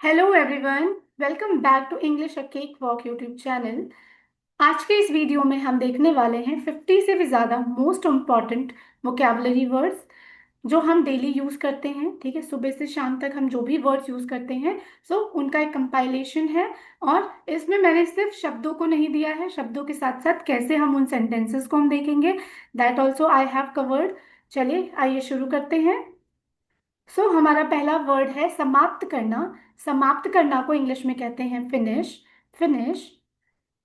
Hello everyone, welcome back to English a cakewalk YouTube channel. आज के इस video में हम देखने वाले हैं 50 से भी ज़्यादा मोस्ट इम्पॉर्टेंट वोकेबलरी वर्ड्स जो हम डेली यूज़ करते हैं। ठीक है, सुबह से शाम तक हम जो भी वर्ड्स यूज़ करते हैं उनका एक कंपाइलेशन है। और इसमें मैंने सिर्फ शब्दों को नहीं दिया है, शब्दों के साथ साथ कैसे हम उन सेंटेंसेस को हम देखेंगे, that also I have covered. चलिए आइए शुरू करते हैं। हमारा पहला वर्ड है समाप्त करना। समाप्त करना को इंग्लिश में कहते हैं फिनिश। फिनिश।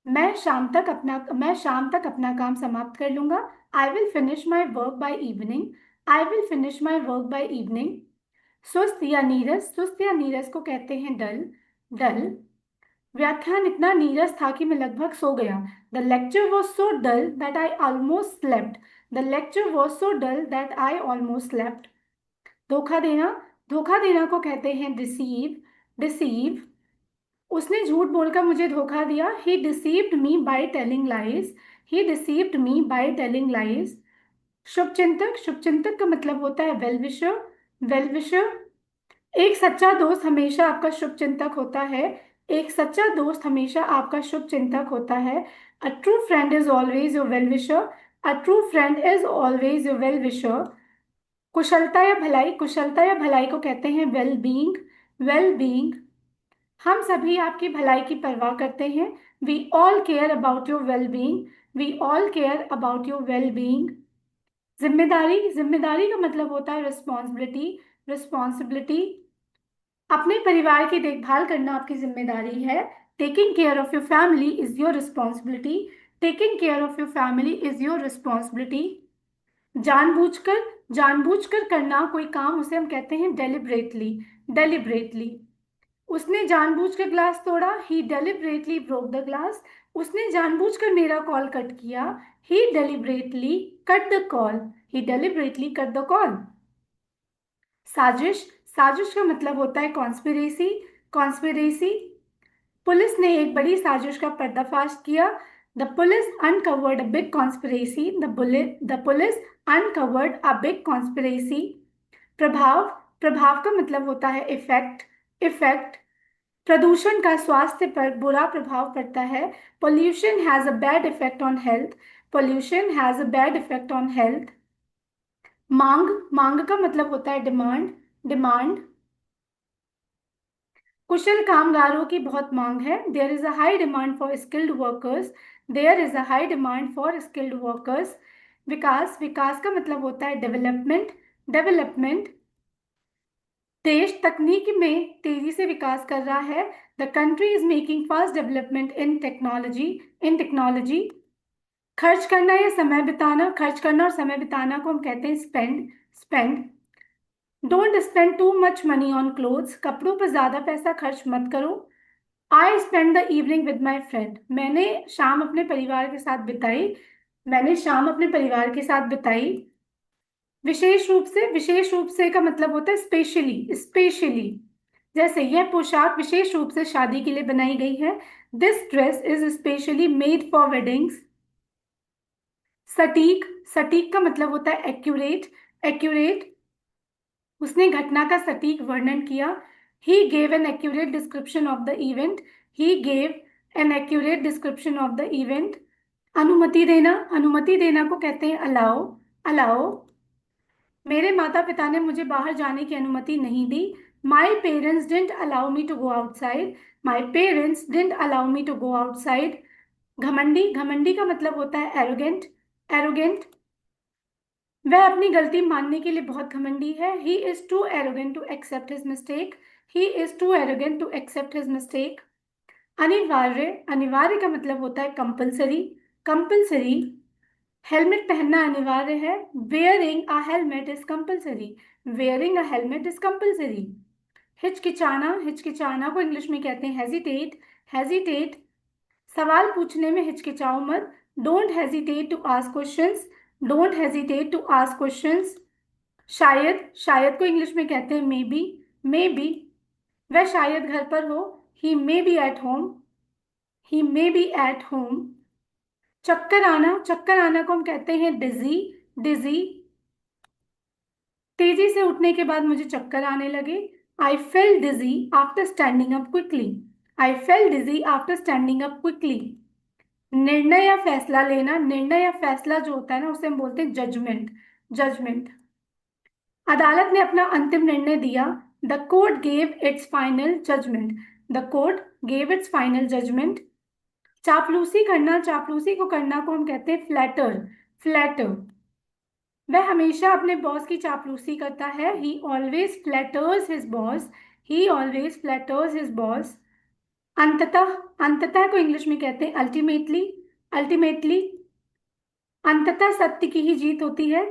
मैं शाम तक अपना काम समाप्त कर लूंगा। I will finish my work by evening. I will finish my work by evening. सुस्त या नीरस। सुस्त या नीरस को कहते हैं डल। डल। व्याख्यान इतना नीरस था कि मैं लगभग सो गया। The lecture was so dull that I almost slept. The lecture was so dull that I almost slept. धोखा देना। धोखा देना को कहते हैं डिसीव। डिसीव। उसने झूठ बोलकर मुझे धोखा दिया। He deceived me by telling lies. He deceived me by telling lies. शुभचिंतक। शुभचिंतक का मतलब होता है वेल विशर। Well wisher. एक सच्चा दोस्त हमेशा आपका शुभचिंतक होता है। एक सच्चा दोस्त हमेशा आपका शुभचिंतक होता है। A true friend is always your well wisher. A true friend is always your well wisher. कुशलता या भलाई। कुशलता या भलाई को कहते हैं वेल बीइंग। Well being. हम सभी आपकी भलाई की परवाह करते हैं। We all care about your well being. We all care about your well being. जिम्मेदारी। जिम्मेदारी का मतलब होता है रिस्पॉन्सिबिलिटी। रिस्पॉन्सिबिलिटी। अपने परिवार की देखभाल करना आपकी जिम्मेदारी है। Taking care of your family is your responsibility. Taking care of your family is your responsibility. जानबूझकर। जानबूझकर करना कोई काम, उसे हम कहते हैं डेलिबरेटली। डेलिबरेटली। उसने जानबूझकर ग्लास तोड़ा। He deliberately broke the glass. उसने जानबूझकर मेरा कॉल कट किया। He deliberately cut the call. He deliberately cut the call. साजिश। साजिश का मतलब होता है कॉन्स्पिरेसी। कॉन्स्पिरेसी। पुलिस ने एक बड़ी साजिश का पर्दाफाश किया। The police uncovered a big conspiracy. The police uncovered a big conspiracy. प्रभाव। प्रभाव का मतलब होता है इफेक्ट। इफेक्ट। प्रदूषण का स्वास्थ्य पर बुरा प्रभाव पड़ता है। Pollution has a bad effect on health. Pollution has a bad effect on health. मांग। मांग का मतलब होता है डिमांड। डिमांड। कुशल कामगारों की बहुत मांग है। There is a high demand for skilled workers. There is a high demand for skilled workers. विकास। विकास का मतलब होता है डेवलपमेंट। डेवलपमेंट। देश तकनीक में तेजी से विकास कर रहा है। The country is making fast development in technology. In technology. खर्च करना या समय बिताना। खर्च करना और समय बिताना को हम कहते हैं spend. Spend. Don't spend too much money on clothes. कपड़ों पर ज्यादा पैसा खर्च मत करो। I spend the evening with my friend. मैंने शाम अपने परिवार के साथ बिताई। मैंने शाम अपने परिवार के साथ बिताई। विशेष रूप से। विशेष रूप से का मतलब होता है स्पेशली। स्पेशली। जैसे यह पोशाक विशेष रूप से शादी के लिए बनाई गई है। This dress is specially made for weddings. सटीक। सटीक का मतलब होता है एक्यूरेट। एक्यूरेट। उसने घटना का सटीक वर्णन किया। He gave an accurate description of the event. He gave an accurate description of the event. अनुमति देना। अनुमति देना को कहते हैं अलाउ। अलाउ। मेरे माता पिता ने मुझे बाहर जाने की अनुमति नहीं दी। My parents didn't allow me to go outside. My parents didn't allow me to go outside. घमंडी। घमंडी का मतलब होता है एरोगेंट। एरोगेंट। वह अपनी गलती मानने के लिए बहुत घमंडी है। He is too arrogant to accept his mistake. He is too arrogant to accept his mistake. अनिवार्य। अनिवार्य का मतलब होता है कंपलसरी। कंपलसरी। हेलमेट पहनना अनिवार्य है। Wearing a helmet is compulsory. Wearing a helmet is compulsory. हिचकिचाना। हिचकिचाना को इंग्लिश में कहते हैं हेजिटेट। हेजिटेट। सवाल पूछने में हिचकिचाओ मत। Don't hesitate to ask questions. Don't hesitate to ask questions. शायद। शायद को इंग्लिश में कहते हैं मे बी। May be. वह शायद घर पर हो। He may be at home. He may be at home. चक्कर आना। चक्कर आना को हम कहते हैं डिजी। डिजी। तेजी से उठने के बाद मुझे चक्कर आने लगे। I felt dizzy after standing up quickly. I felt dizzy after standing up quickly. निर्णय या फैसला लेना, निर्णय या फैसला जो होता है ना, उसे हम बोलते हैं जजमेंट। जजमेंट। अदालत ने अपना अंतिम निर्णय दिया। The court gave its final judgement. The court gave its final judgement. चापलूसी करना, चापलूसी को करना को हम कहते हैं फ्लैटर। फ्लैटर। वह हमेशा अपने बॉस की चापलूसी करता है। ही ऑलवेज फ्लैटर्स हिज बॉस। ही ऑलवेज फ्लैटर्स हिज बॉस। अंततः, अंततः को इंग्लिश में कहते हैं अल्टीमेटली। अल्टीमेटली। अंततः सत्य की ही जीत होती है।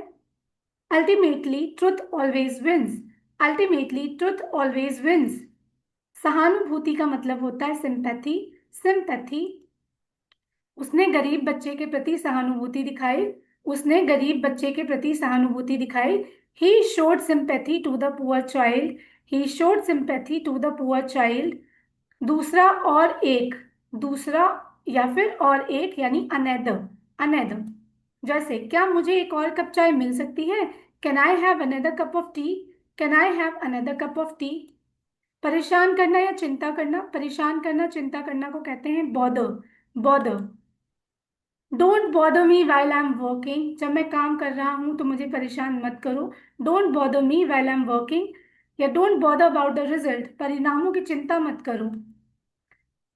Ultimately truth always wins. Ultimately truth always wins. सहानुभूति का मतलब होता है सिंपैथी। सिंपैथी। उसने गरीब बच्चे के प्रति सहानुभूति दिखाई। उसने गरीब बच्चे के प्रति सहानुभूति दिखाई। He showed sympathy to the poor child. He showed sympathy to the poor child. दूसरा और एक। दूसरा या फिर और एक यानी अनदर। अनदर। जैसे, क्या मुझे एक और कप चाय मिल सकती है? Can I have another cup of T? Can I have another cup of T? परेशान करना या चिंता करना, परेशान करना चिंता करना को कहते हैं bother. Bother. Don't bother me while I am working. जब मैं काम कर रहा हूं तो मुझे परेशान मत करो। Don't bother me while I am working. या don't bother about the result, परिणामों की चिंता मत करो।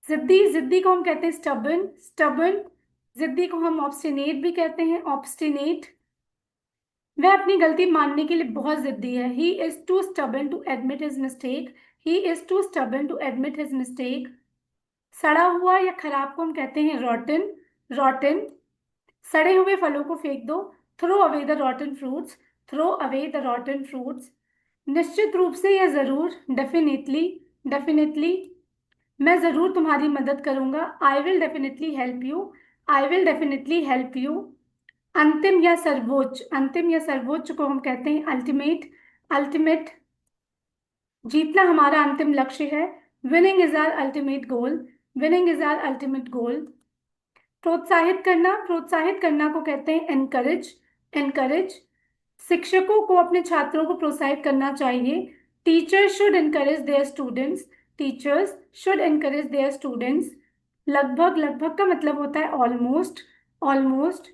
जिद्दी, जिद्दी को हम कहते हैं स्टबन। स्टबन। जिद्दी को हम ऑब्स्टिनेट भी कहते हैं, ऑब्स्टिनेट। वह अपनी गलती मानने के लिए बहुत जिद्दी है। He is too stubborn to admit his mistake. He is too stubborn to admit his mistake. सड़ा हुआ या खराब को हम कहते हैं रॉटन। रॉटन। सड़े हुए फलों को फेंक दो। Throw away the rotten fruits. Throw away the rotten fruits. निश्चित रूप से या जरूर, डेफिनेटली। डेफिनेटली। मैं जरूर तुम्हारी मदद करूंगा। I will definitely help you. I will definitely help you. अंतिम या सर्वोच्च, अंतिम या सर्वोच्च को हम कहते हैं अल्टीमेट। अल्टीमेट। जीतना हमारा अंतिम लक्ष्य है। Winning is our ultimate goal. Winning is our ultimate goal. प्रोत्साहित करना, प्रोत्साहित करना को कहते हैं एनकरेज। एनकरेज। शिक्षकों को अपने छात्रों को प्रोत्साहित करना चाहिए। Teachers should encourage their students. Teachers should encourage their students. लगभग, लगभग का मतलब होता है ऑलमोस्ट। ऑलमोस्ट।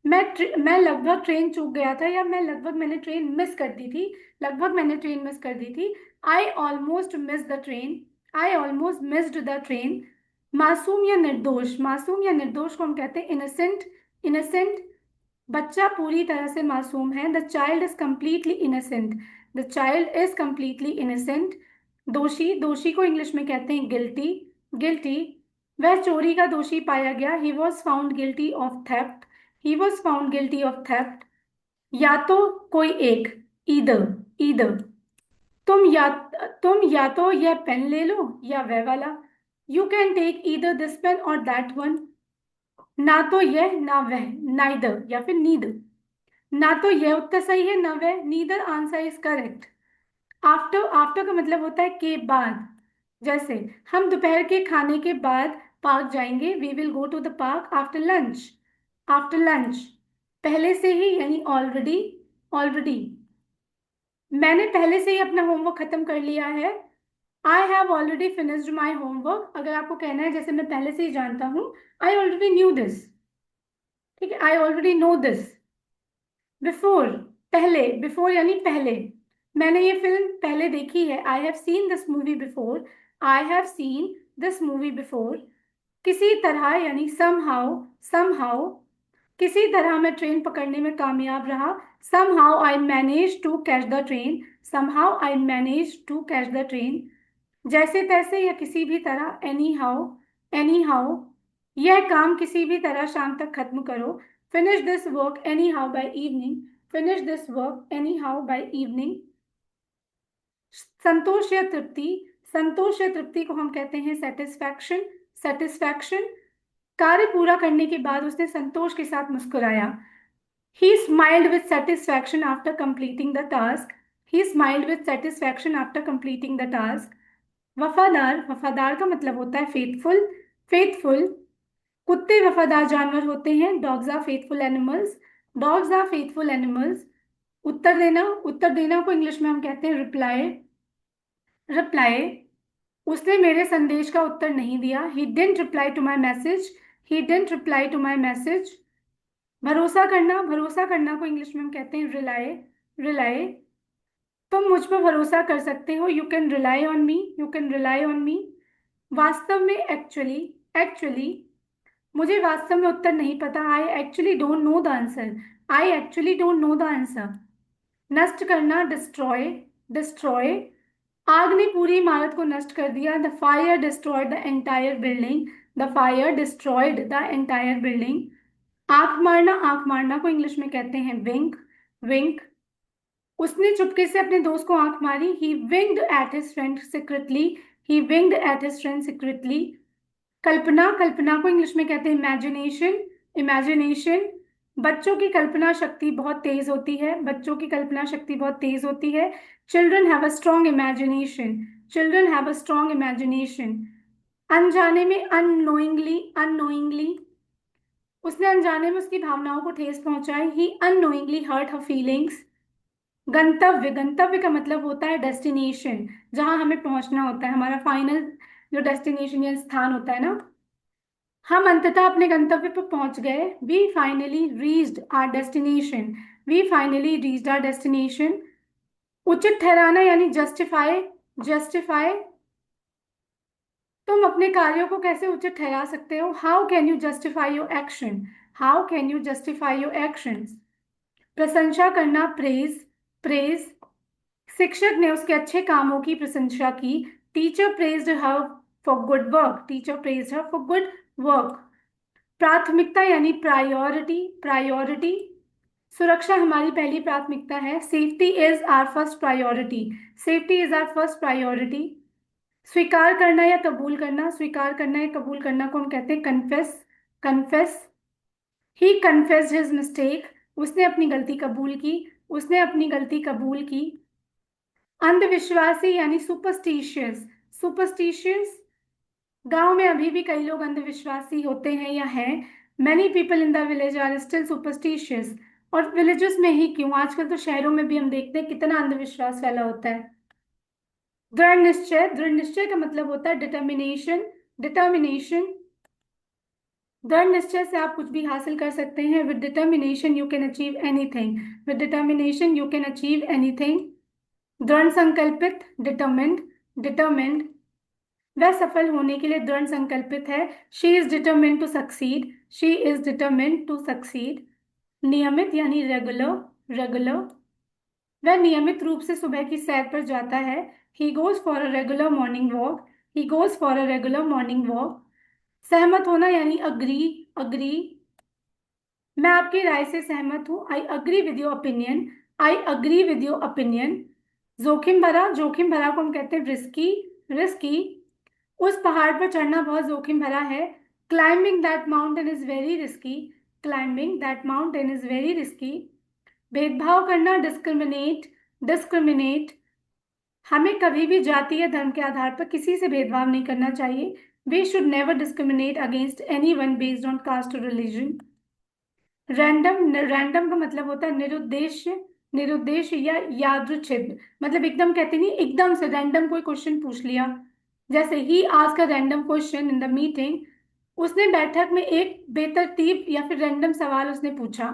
मैं लगभग ट्रेन चूक गया था, या मैंने ट्रेन मिस कर दी थी। लगभग मैंने ट्रेन मिस कर दी थी। I almost miss the train. I almost missed the train. मासूम या निर्दोष, मासूम या निर्दोष को हम कहते हैं इनोसेंट। इनोसेंट। बच्चा पूरी तरह से मासूम है। The child is completely innocent. The child is completely innocent. दोषी, दोषी को इंग्लिश में कहते हैं गिल्टी। गिल्टी। वह चोरी का दोषी पाया गया। He was found guilty of theft. He was found guilty of theft. या तो कोई एक, ईदर। ईदर। तुम या तुम या तो यह पेन ले लो या वह वाला। You can take either this pen और दैट वन। ना तो यह ना वह, नाइदर या फिर नीदर। ना तो यह उत्तर सही है ना वह, neither answer is correct. After, after का मतलब होता है के बाद। जैसे, हम दोपहर के खाने के बाद पार्क जाएंगे। We will go to the park after lunch. After lunch. पहले से ही यानी ऑलरेडी। ऑलरेडी। मैंने पहले से ही अपना होमवर्क खत्म कर लिया है। I have already finished my homework. अगर आपको कहना है जैसे मैं पहले से ही जानता हूँ, आई ऑलरेडी न्यू दिस। ठीक है, I already know this. Before, पहले। बिफोर यानी पहले। मैंने ये फिल्म पहले देखी है। I have seen this movie before. I have seen this movie before. किसी तरह यानी समहाउ। समहाउ। किसी तरह मैं ट्रेन पकड़ने में कामयाब रहा। Somehow I manage to catch the train. Somehow I manage to catch the train. जैसे तैसे या किसी भी तरह, एनी हाउ। Any how. यह काम किसी भी तरह शाम तक खत्म करो। Finish this work any how by evening. Finish this work any how by evening. संतोष या तृप्ति। संतोष या तृप्ति को हम कहते हैं सेटिस्फैक्शन। सेटिस्फैक्शन। कार्य पूरा करने के बाद उसने संतोष के साथ मुस्कुराया। He smiled with satisfaction after completing the task. He smiled with satisfaction after completing the task. वफादार, वफादार का मतलब होता है फेथफुल। फेथफुल। कुत्ते वफादार जानवर होते हैं। Dogs are faithful animals. Dogs are faithful animals. उत्तर देना, उत्तर देना को इंग्लिश में हम कहते हैं रिप्लाई। रिप्लाई, उसने मेरे संदेश का उत्तर नहीं दिया। He didn't reply to my message, he didn't reply to my message. भरोसा करना, भरोसा करना को इंग्लिश में हम कहते हैं रिलाई, रिलाई। तुम मुझ पर भरोसा कर सकते हो, you can rely on me, you can rely on me. वास्तव में, एक्चुअली, एक्चुअली, मुझे वास्तव में उत्तर नहीं पता। I actually don't know the answer, I actually don't know the answer. नष्ट करना, डिस्ट्रॉय, डिस्ट्रॉय। आग ने पूरी इमारत को नष्ट कर दिया। The fire destroyed the entire building, the fire destroyed the entire building. आंख मारना, आंख मारना को इंग्लिश में कहते हैं विंक, विंक। उसने चुपके से अपने दोस्त को आंख मारी। He winked at his friend secretly, he winked at his friend secretly. कल्पना, कल्पना को इंग्लिश में कहते हैं इमेजिनेशन, इमेजिनेशन। बच्चों की कल्पना शक्ति बहुत तेज होती है, बच्चों की कल्पना शक्ति बहुत तेज होती है। Children have a strong imagination, children have a strong imagination. अनजाने में, अननोइंगली, अननोइंगली। उसने अनजाने में उसकी भावनाओं को ठेस पहुंचाई। ही अननोइंगली हर्ट हर फीलिंग्स। गंतव्य, गंतव्य का मतलब होता है डेस्टिनेशन, जहां हमें पहुंचना होता है, हमारा फाइनल जो डेस्टिनेशन या स्थान होता है ना। हम अंततः अपने गंतव्य पर पहुंच गए। We finally reached our destination, we finally reached our destination. उचित ठहराना यानी जस्टिफाई, जस्टिफाई। तुम अपने कार्यों को कैसे उचित ठहरा सकते हो? How can you justify your action, how can you justify your actions. प्रशंसा करना, प्रेज, प्रेज। शिक्षक ने उसके अच्छे कामों की प्रशंसा की। Teacher praised her for good work, teacher praised her for good work. प्राथमिकता यानी प्रायोरिटी, प्रायोरिटी। सुरक्षा हमारी पहली प्राथमिकता है। Safety is our first priority, safety is our first priority. स्वीकार करना या कबूल करना, स्वीकार करना या कबूल करना को हम कहते हैं कन्फेस, कन्फेस। ही कन्फेस्ड हिज मिस्टेक, उसने अपनी गलती कबूल की, उसने अपनी गलती कबूल की। अंधविश्वासी यानी सुपरस्टिशियस, सुपरस्टिशियस। गांव में अभी भी कई लोग अंधविश्वासी होते हैं या हैं। Many people in the village are still superstitious. और विलेजेस में ही क्यों, आजकल तो शहरों में भी हम देखते हैं कितना अंधविश्वास फैला होता है। दृढ़ निश्चय, दृढ़ निश्चय का मतलब होता है डिटर्मिनेशन, डिटर्मिनेशन। दृढ़ निश्चय से आप कुछ भी हासिल कर सकते हैं। With determination you can achieve anything, with determination you can achieve anything. दृढ़ संकल्पित, डिटर्मिन्ड, डिटर्मिन्ड। वह सफल होने के लिए दृढ़ संकल्पित है। She is determined to succeed, she is determined to succeed. नियमित यानी रेगुलर, रेगुलर। वह नियमित रूप से सुबह की सैर पर जाता है। He goes for a regular morning walk, he goes for a regular morning walk. सहमत होना यानी अग्री, अग्री। मैं आपकी राय से सहमत हूँ। I agree with your opinion, I agree with your opinion. जोखिम भरा, जोखिम भरा को हम कहते हैं रिस्की, रिस्की। उस पहाड़ पर चढ़ना बहुत जोखिम भरा है। Climbing that mountain is very risky, climbing that mountain is very risky. भेदभाव करना, डिस्क्रिमिनेट, डिस्क्रिमिनेट। हमें कभी भी जाति या धर्म के आधार पर किसी से भेदभाव नहीं करना चाहिए। We should never discriminate against any one based on caste और रिलीजन। रैंडम, रैंडम का मतलब होता है निरुद्देश्य, निरुद्देश्य या यादृच्छिक। मतलब एकदम कहते नहीं, एकदम से रैंडम कोई क्वेश्चन पूछ लिया। जैसे he asked a random question in the meeting, उसने बैठक में एक बेतरतीब या फिर रैंडम सवाल उसने पूछा।